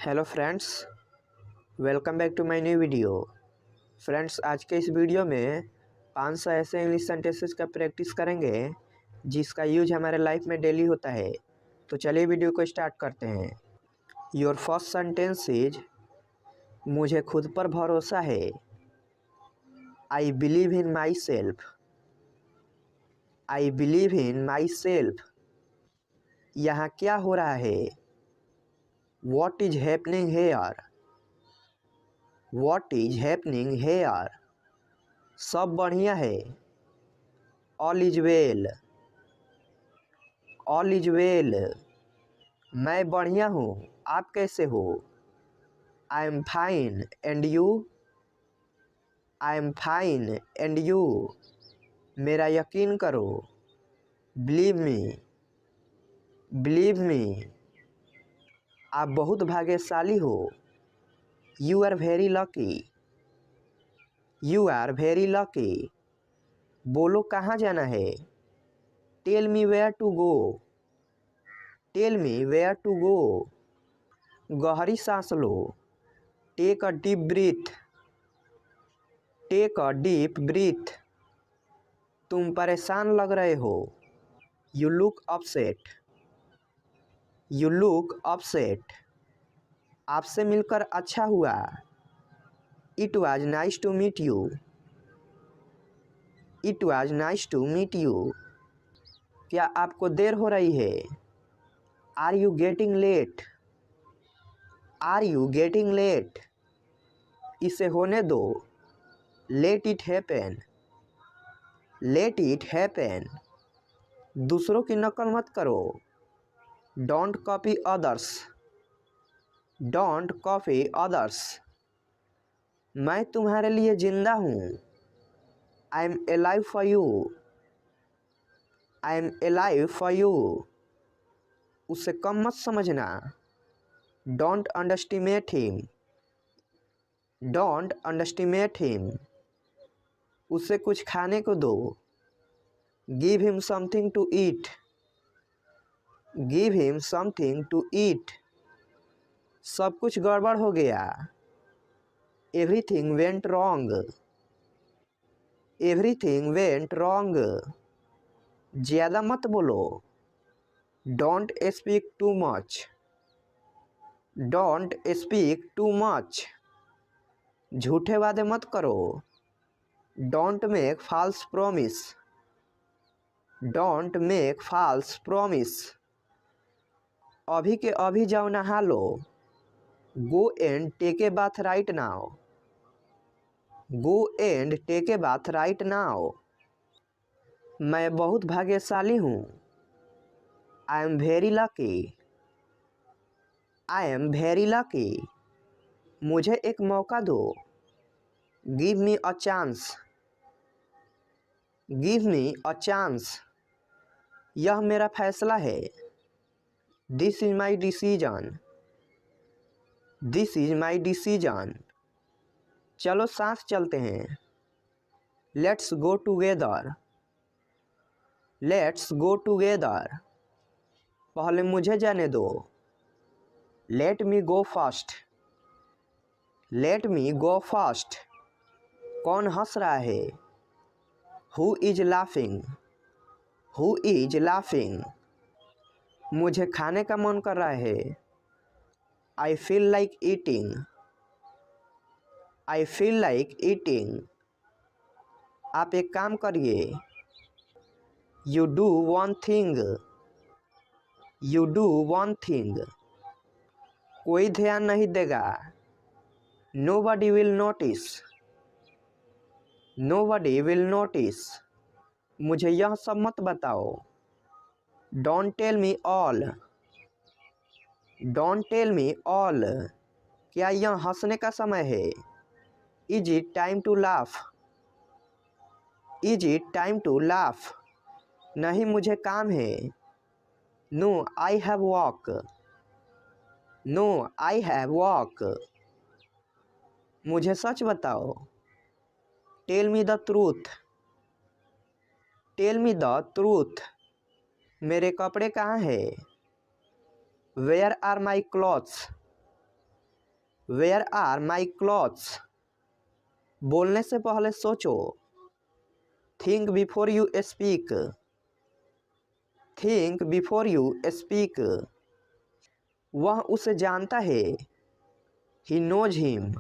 Hello friends, welcome back to my new video. Friends, आज के इस वीडियो में 500 ऐसे इंग्लिश सेंटेंसेस का प्रैक्टिस करेंगे जिसका यूज हमारे लाइफ में डेली होता है। तो चलिए वीडियो को स्टार्ट करते हैं। योर फर्स्ट सेंटेंस इज मुझे खुद पर भरोसा है। I believe in myself. I believe in myself. यहाँ क्या हो रहा है? What is happening here. What is happening here. सब बढ़िया है। All is well. All is well. मैं बढ़िया हूँ, आप कैसे हो? I am fine and you. I am fine and you. मेरा यकीन करो। Believe me. Believe me. आप बहुत भाग्यशाली हो। You are very lucky. You are very lucky. बोलो कहाँ जाना है? Tell me where to go. Tell me where to go. गहरी सांस लो। Take a deep breath. Take a deep breath. तुम परेशान लग रहे हो। You look upset. You look upset. आपसे मिलकर अच्छा हुआ। It was nice to meet you. It was nice to meet you. क्या आपको देर हो रही है? Are you getting late. Are you getting late. इसे होने दो। Late it happen. Let it happen. दूसरों की नकल मत करो। Don't copy others. Don't copy others. मैं तुम्हारे लिए जिंदा हूँ। I am alive for you. I am alive for you. उसे कम मत समझना। Don't underestimate him. Don't underestimate him. उसे कुछ खाने को दो। Give him something to eat. Give him something to eat. सब कुछ गड़बड़ हो गया। Everything went wrong. Everything went wrong. ज़्यादा मत बोलो। Don't speak too much. Don't speak too much. झूठे वादे मत करो। Don't make false promise. Don't make false promise. अभी के अभी जाओ नहा लो। Go and take a bath right now. Go and take a bath right now. मैं बहुत भाग्यशाली हूँ। I am very lucky. I am very lucky. मुझे एक मौका दो। Give me a chance. Give me a chance. यह मेरा फैसला है। This is my decision. This is my decision. चलो साथ चलते हैं। Let's go together. Let's go together. पहले मुझे जाने दो। लेट मी गो फर्स्ट। लेट मी गो फर्स्ट। कौन हंस रहा है? Who is laughing. Who is laughing. मुझे खाने का मन कर रहा है। I feel like eating. I feel like eating. आप एक काम करिए। You do one thing. You do one thing. कोई ध्यान नहीं देगा। Nobody will notice. Nobody will notice. मुझे यह सब मत बताओ। Don't tell me all. Don't tell me all. क्या यह हंसने का समय है? Is it time to laugh. Is it time to laugh. नहीं, मुझे काम है। No I have work. No I have work. मुझे सच बताओ। Tell me the truth. Tell me the truth. मेरे कपड़े कहाँ हैं? Where are my clothes. Where are my clothes. बोलने से पहले सोचो। Think before you speak. Think before you speak. वह उसे जानता है। He knows him.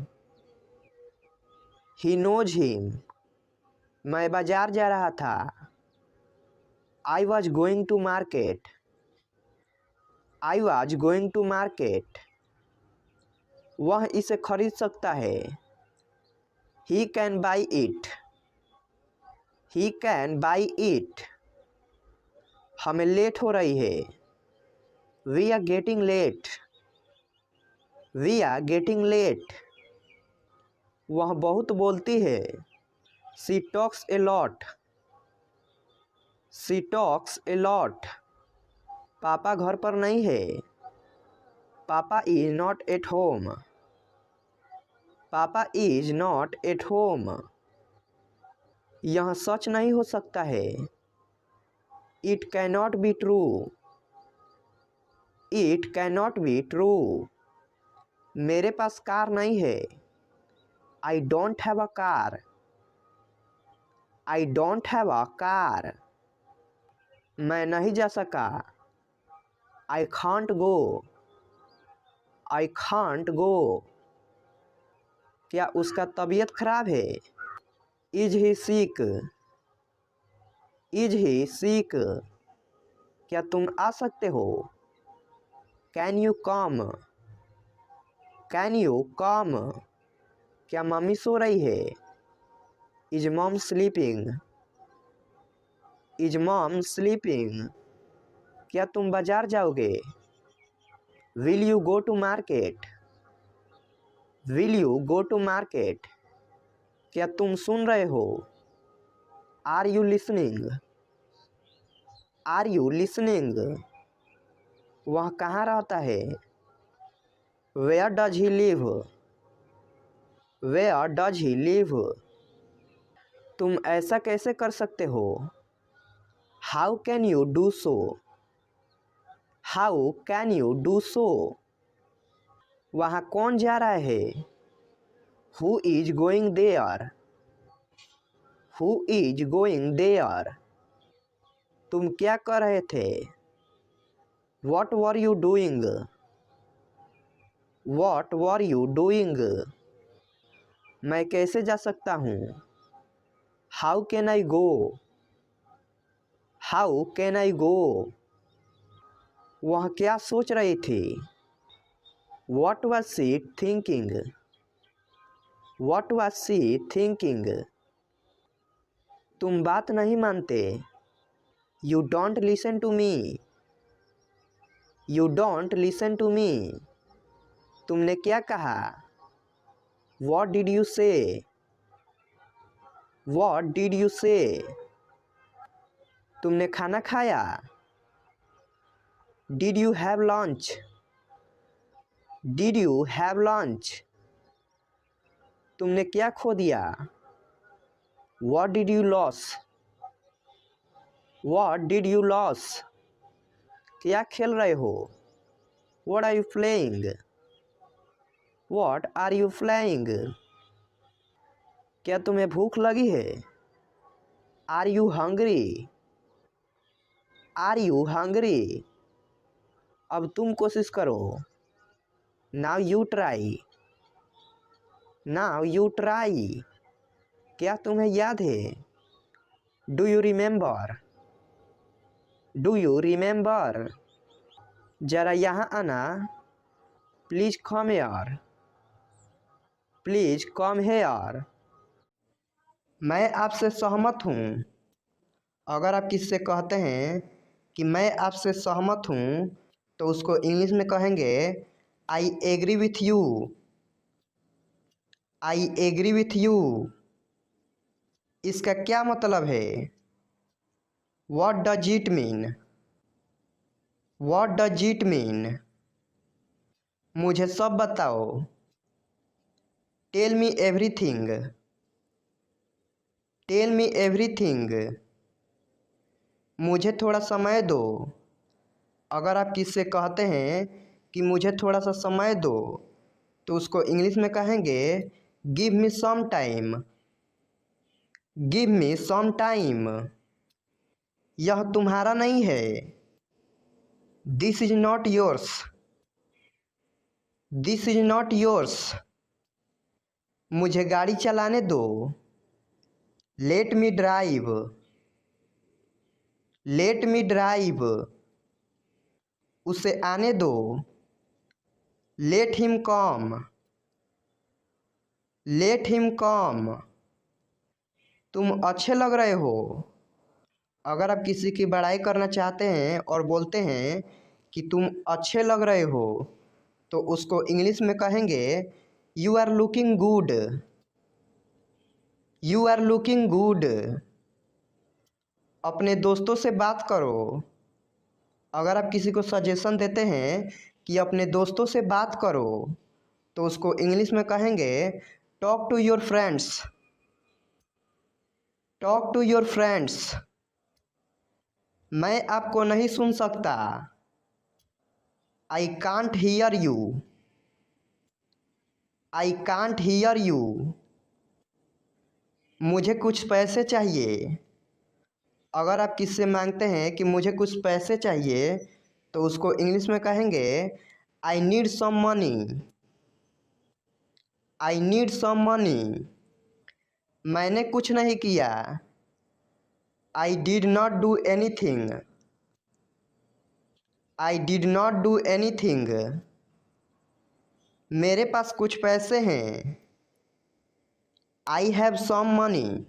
He knows him. मैं बाजार जा रहा था। I was going to market. I was going to market. वह इसे खरीद सकता है। He can buy it. He can buy it. हमें लेट हो रही है। We are getting late. We are getting late. वह बहुत बोलती है। She talks a lot. She talks a lot. पापा घर पर नहीं है। पापा इज नॉट एट होम। पापा इज नॉट एट होम। यह सच नहीं हो सकता है। It cannot be true. It cannot be true. मेरे पास कार नहीं है। I don't have a car. I don't have a car. मैं नहीं जा सका। I can't go. I can't go. क्या उसका तबीयत खराब है। Is he sick. Is he सिक। क्या तुम आ सकते हो। Can you come. Can you come. क्या मम्मी सो रही है। Is mom sleeping. Is mom sleeping. क्या तुम बाजार जाओगे। Will you go to market. Will you go to market. क्या तुम सुन रहे हो। Are you listening. Are you listening. वह कहाँ रहता है। Where does he live. Where does he live. तुम ऐसा कैसे कर सकते हो। How can you do so. How can you do so. वहाँ कौन जा रहा है। Who is going there. Who is going there. तुम क्या कर रहे थे। What were you doing. What were you doing. मैं कैसे जा सकता हूँ। How can I go. How can I go. वह क्या सोच रही थी। What was she thinking. What was she thinking. तुम बात नहीं मानते। You don't listen to me. You don't listen to मी। तुमने क्या कहा। What did you say. What did you say. तुमने खाना खाया। Did you have lunch. Did you have lunch. तुमने क्या खो दिया। What did you loss. What did you loss. क्या खेल रहे हो। What are you playing. What are you playing. क्या तुम्हें भूख लगी है। Are you hungry. Are you hungry. अब तुम कोशिश करो। Now you try. Now you try. क्या तुम्हें याद है। Do you remember. Do you remember. जरा यहाँ आना। Please come here. Please come here. मैं आपसे सहमत हूँ। अगर आप किससे कहते हैं कि मैं आपसे सहमत हूँ तो उसको इंग्लिश में कहेंगे I agree with you. I agree with you. इसका क्या मतलब है। What does it mean. What does it mean. मुझे सब बताओ। Tell me everything. Tell me everything. मुझे थोड़ा समय दो। अगर आप किससे कहते हैं कि मुझे थोड़ा सा समय दो तो उसको इंग्लिश में कहेंगे give me some time. Give me some time. यह तुम्हारा नहीं है। This is not yours. This is not yours. मुझे गाड़ी चलाने दो। Let me drive. Let me drive. उसे आने दो। Let him come. Let him come. तुम अच्छे लग रहे हो। अगर आप किसी की बड़ाई करना चाहते हैं और बोलते हैं कि तुम अच्छे लग रहे हो, तो उसको इंग्लिश में कहेंगे you are looking good. You are looking good. अपने दोस्तों से बात करो। अगर आप किसी को सजेशन देते हैं कि अपने दोस्तों से बात करो, तो उसको इंग्लिश में कहेंगे talk to your friends. Talk to your friends. मैं आपको नहीं सुन सकता। I can't hear you. I can't hear you. मुझे कुछ पैसे चाहिए। अगर आप किससे मांगते हैं कि मुझे कुछ पैसे चाहिए, तो उसको इंग्लिश में कहेंगे I need some money. I need some money. मैंने कुछ नहीं किया। I did not do anything. I did not do anything. मेरे पास कुछ पैसे हैं। I have some money.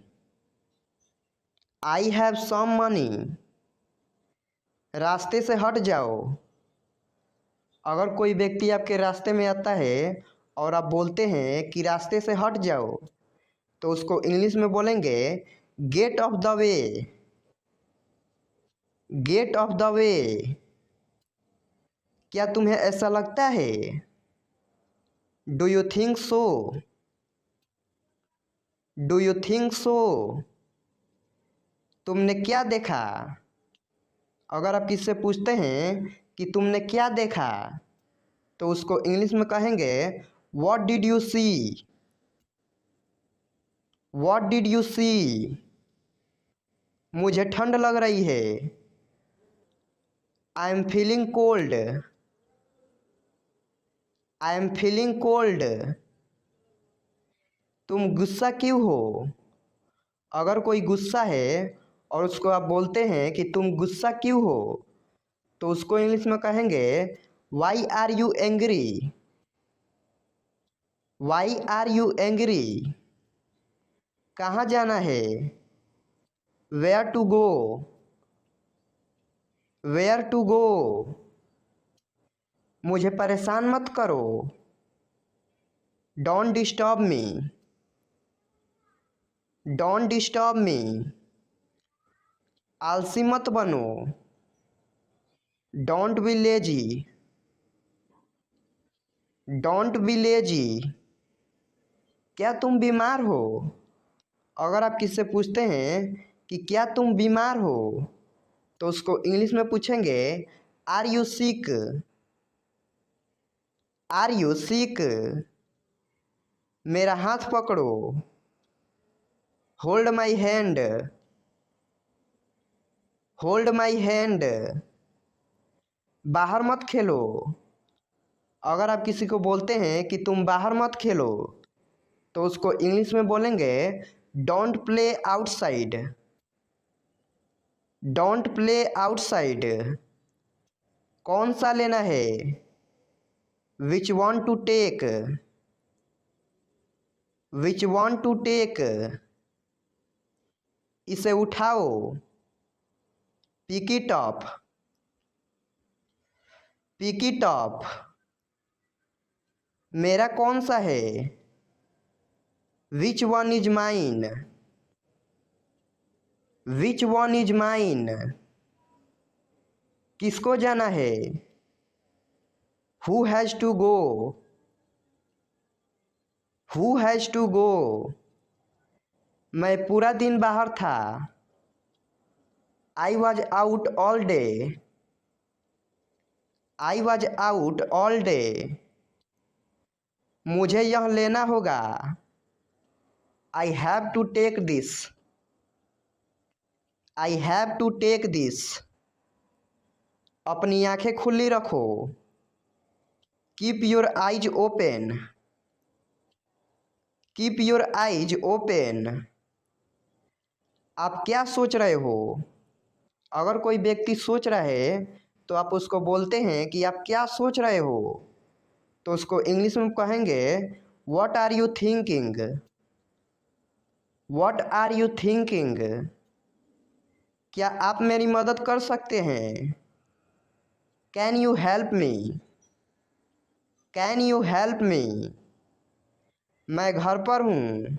I have some money. रास्ते से हट जाओ। अगर कोई व्यक्ति आपके रास्ते में आता है और आप बोलते हैं कि रास्ते से हट जाओ, तो उसको इंग्लिश में बोलेंगे get off the way. Get off the way. क्या तुम्हें ऐसा लगता है? Do you think so? Do you think so? तुमने क्या देखा? अगर आप किससे पूछते हैं कि तुमने क्या देखा, तो उसको इंग्लिश में कहेंगे what did you see? What did you see? मुझे ठंड लग रही है। I am feeling cold. I am feeling cold. तुम गुस्सा क्यों हो? अगर कोई गुस्सा है और उसको आप बोलते हैं कि तुम गुस्सा क्यों हो, तो उसको इंग्लिश में कहेंगे why are you angry? Why are you angry? कहाँ जाना है? Where to go? Where to go? मुझे परेशान मत करो। Don't disturb me. Don't disturb me. आलसी मत बनो। Don't be lazy. Don't be lazy. क्या तुम बीमार हो? अगर आप किससे पूछते हैं कि क्या तुम बीमार हो, तो उसको इंग्लिश में पूछेंगे are you sick? Are you sick? मेरा हाथ पकड़ो। Hold my hand. Hold my hand. बाहर मत खेलो। अगर आप किसी को बोलते हैं कि तुम बाहर मत खेलो, तो उसको इंग्लिश में बोलेंगे don't play outside. Don't play outside. कौन सा लेना है? Which one to take? Which one to take? इसे उठाओ। Pick it up. Pick it up. मेरा कौन सा है? Which one is mine? Which one is mine? किसको जाना है? Who has to go? Who has to go? मैं पूरा दिन बाहर था। I was out all day. I was out all day. मुझे यह लेना होगा। I have to take this. I have to take this. अपनी आंखें खुली रखो। Keep your eyes open. Keep your eyes open. आप क्या सोच रहे हो? अगर कोई व्यक्ति सोच रहा है तो आप उसको बोलते हैं कि आप क्या सोच रहे हो, तो उसको इंग्लिश में कहेंगे what are you thinking. What are you thinking. क्या आप मेरी मदद कर सकते हैं? Can you help me. Can you help me. मैं घर पर हूँ।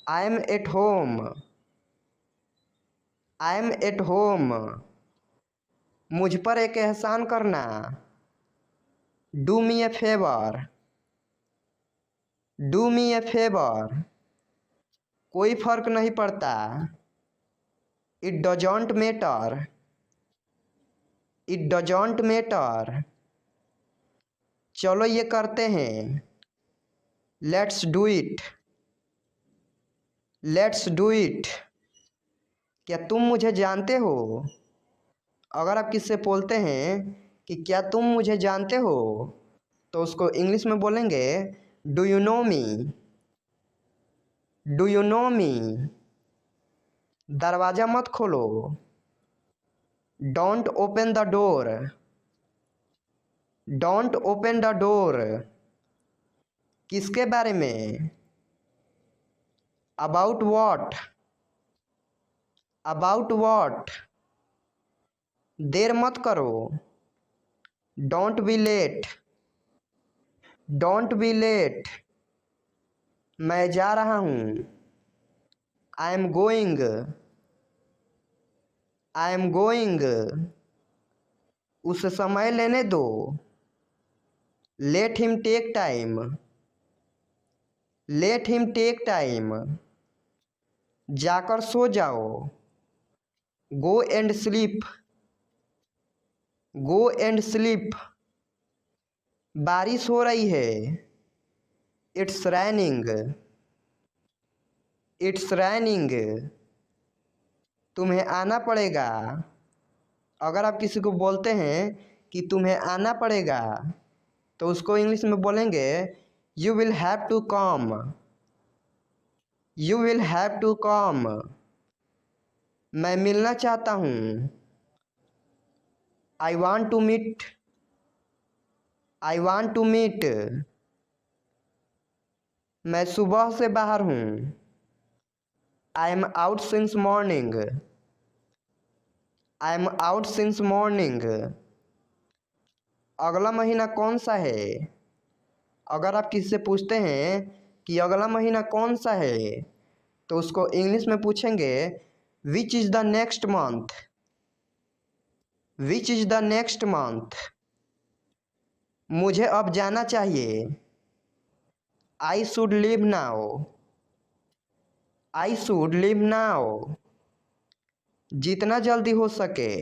I am at home. I am at home. मुझ पर एक एहसान करना। Do me a favour. Do me a favour. कोई फर्क नहीं पड़ता। It doesn't matter. It doesn't matter. चलो ये करते हैं। Let's do it. Let's do it. क्या तुम मुझे जानते हो? अगर आप किससे बोलते हैं कि क्या तुम मुझे जानते हो, तो उसको इंग्लिश में बोलेंगे do you know me. Do you know me. दरवाज़ा मत खोलो। Don't open the door. Don't open the door. किसके बारे में? About what. About what. देर मत करो। Don't be late. Don't be late. मैं जा रहा हूँ। I am going. I am going. उसे समय लेने दो। Let him take time. Let him take time. जाकर सो जाओ। Go and sleep. Go and sleep. बारिश हो रही है। It's raining. It's raining. तुम्हें आना पड़ेगा। अगर आप किसी को बोलते हैं कि तुम्हें आना पड़ेगा, तो उसको इंग्लिश में बोलेंगे you will have to come. You will have to come. मैं मिलना चाहता हूँ। I want to meet. I want to meet. मैं सुबह से बाहर हूँ। I am out since morning. I am out since morning. अगला महीना कौन सा है? अगर आप किसी से पूछते हैं कि अगला महीना कौन सा है, तो उसको इंग्लिश में पूछेंगे which is the next month. Which is the next month. मुझे अब जाना चाहिए। I should leave now. I should leave now. जितना जल्दी हो सके।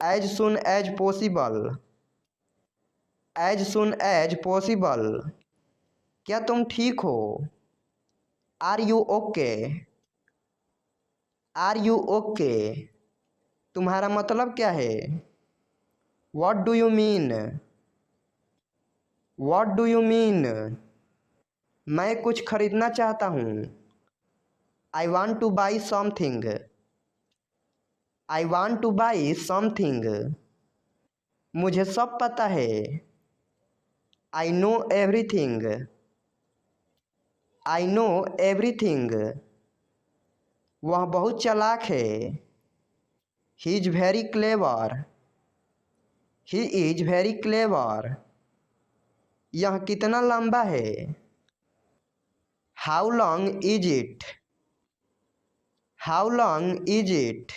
As soon as possible. As soon as possible. क्या तुम ठीक हो? Are you okay. Are you okay. तुम्हारा मतलब क्या है? What do you mean. What do you mean. मैं कुछ खरीदना चाहता हूँ। I want to buy something. I want to buy something. मुझे सब पता है। I know everything. I know everything. वह बहुत चालाक है। He is very clever. He is very clever. यह कितना लंबा है? How long is it. How long is it.